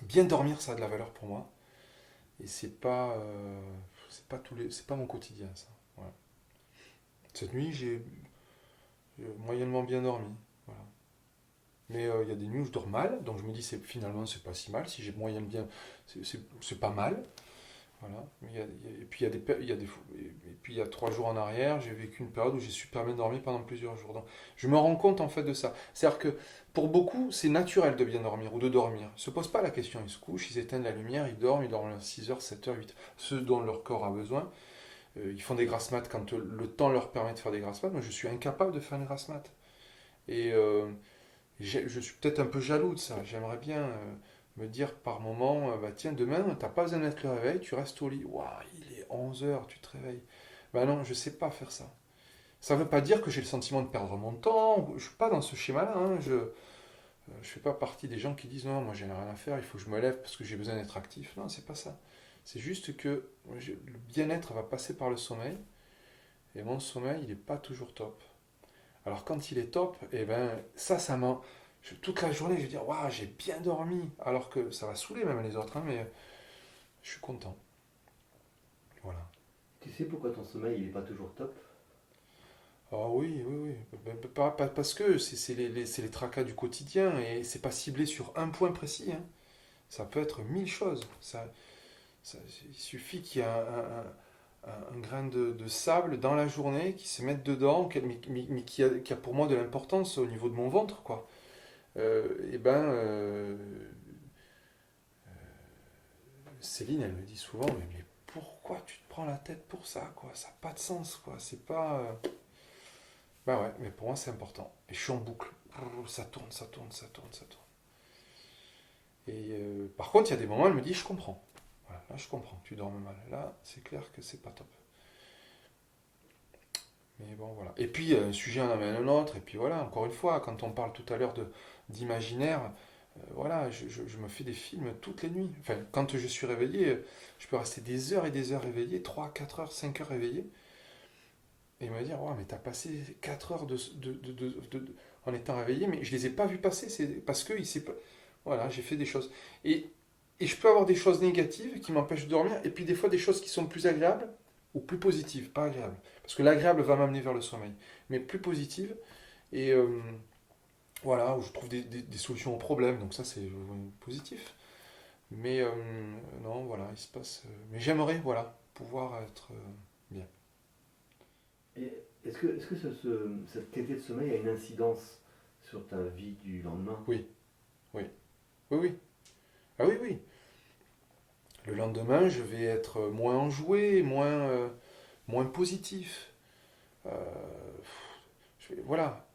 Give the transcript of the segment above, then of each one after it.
Bien dormir, ça a de la valeur pour moi. Et c'est pas mon quotidien, ça. Voilà. Cette nuit, j'ai moyennement bien dormi. Voilà. Mais il y a des nuits où je dors mal, donc je me dis finalement c'est pas si mal. Si j'ai moyen bien, c'est pas mal. Voilà. Mais et puis et puis il y a 3 jours en arrière, j'ai vécu une période où j'ai super bien dormi pendant plusieurs jours. Donc, je me rends compte en fait de ça. C'est-à-dire que pour beaucoup, c'est naturel de bien dormir ou de dormir. Ils se posent pas la question, ils se couchent, ils éteignent la lumière, ils dorment 6 heures, 7 heures, 8 heures, ce dont leur corps a besoin. Ils font des grasses mat quand le temps leur permet de faire des grasses mat. Moi, je suis incapable de faire une grasse mat. Et je suis peut-être un peu jaloux de ça. J'aimerais bien me dire par moment, bah tiens, demain, t'as pas besoin de mettre le réveil, tu restes au lit. Waouh, il est 11 heures, tu te réveilles. Bah non, je sais pas faire ça. Ça veut pas dire que j'ai le sentiment de perdre mon temps. Je suis pas dans ce schéma-là. Hein. Je fais pas partie des gens qui disent non, moi j'ai rien à faire, il faut que je me lève parce que j'ai besoin d'être actif. Non, c'est pas ça. C'est juste que le bien-être va passer par le sommeil. Et mon sommeil, il est pas toujours top. Alors quand il est top, et ben ça m'en... Toute la journée, je vais dire, waouh, j'ai bien dormi. Alors que ça va saouler même les autres, hein, mais je suis content. Voilà. Tu sais pourquoi ton sommeil il est pas toujours top? Ah oui, oui, oui. Parce que c'est les tracas du quotidien et c'est pas ciblé sur un point précis. Hein. Ça peut être mille choses. Il suffit qu'il y ait un grain de sable dans la journée qui se mette dedans, mais qui a pour moi de l'importance au niveau de mon ventre, quoi. Et ben, Céline, elle me dit souvent, mais pourquoi tu te prends la tête pour ça, quoi? Ça n'a pas de sens, quoi. C'est pas. Bah ouais, mais pour moi, c'est important. Et je suis en boucle. Ça tourne, ça tourne, ça tourne, ça tourne. Et par contre, il y a des moments, elle me dit, je comprends. Voilà, là, je comprends que tu dormes mal. Là, c'est clair que c'est pas top. Mais bon, voilà. Et puis, un sujet en amène un autre. Et puis voilà, encore une fois, quand on parle tout à l'heure d'imaginaire, voilà, je me fais des films toutes les nuits. Enfin, quand je suis réveillé, je peux rester des heures et des heures réveillé, 3 4 heures, 5 heures réveillé, et me dire, ouais, mais t'as passé 4 heures en étant réveillé, mais je les ai pas vus passer, c'est parce que il s'est pas... Voilà, j'ai fait des choses. Et, et je peux avoir des choses négatives qui m'empêchent de dormir, et puis des fois des choses qui sont plus agréables, ou plus positives, pas agréables. Parce que l'agréable va m'amener vers le sommeil, mais plus positives, et voilà, où je trouve des solutions aux problèmes, donc ça c'est positif. Mais non, voilà, il se passe. Mais j'aimerais, voilà, pouvoir être bien. Et est-ce que cette qualité de sommeil a une incidence sur ta vie du lendemain? Oui, oui, oui, oui. Ah oui, oui. Le lendemain, je vais être moins enjoué, moins positif. Euh, voilà,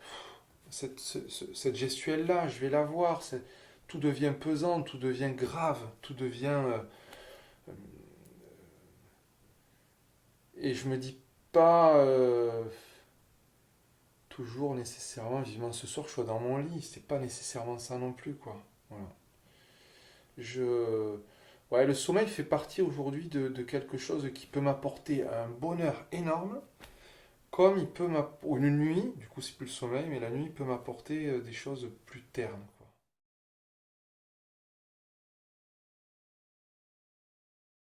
cette gestuelle-là, je vais la voir. Tout devient pesant, tout devient grave, tout devient. Et je me dis pas toujours nécessairement, vivement ce soir, je sois dans mon lit. C'est pas nécessairement ça non plus, quoi. Voilà. Je... Ouais, le sommeil fait partie aujourd'hui de quelque chose qui peut m'apporter un bonheur énorme, comme il peut m'apporter... Une nuit, du coup c'est plus le sommeil, mais la nuit peut m'apporter des choses plus ternes.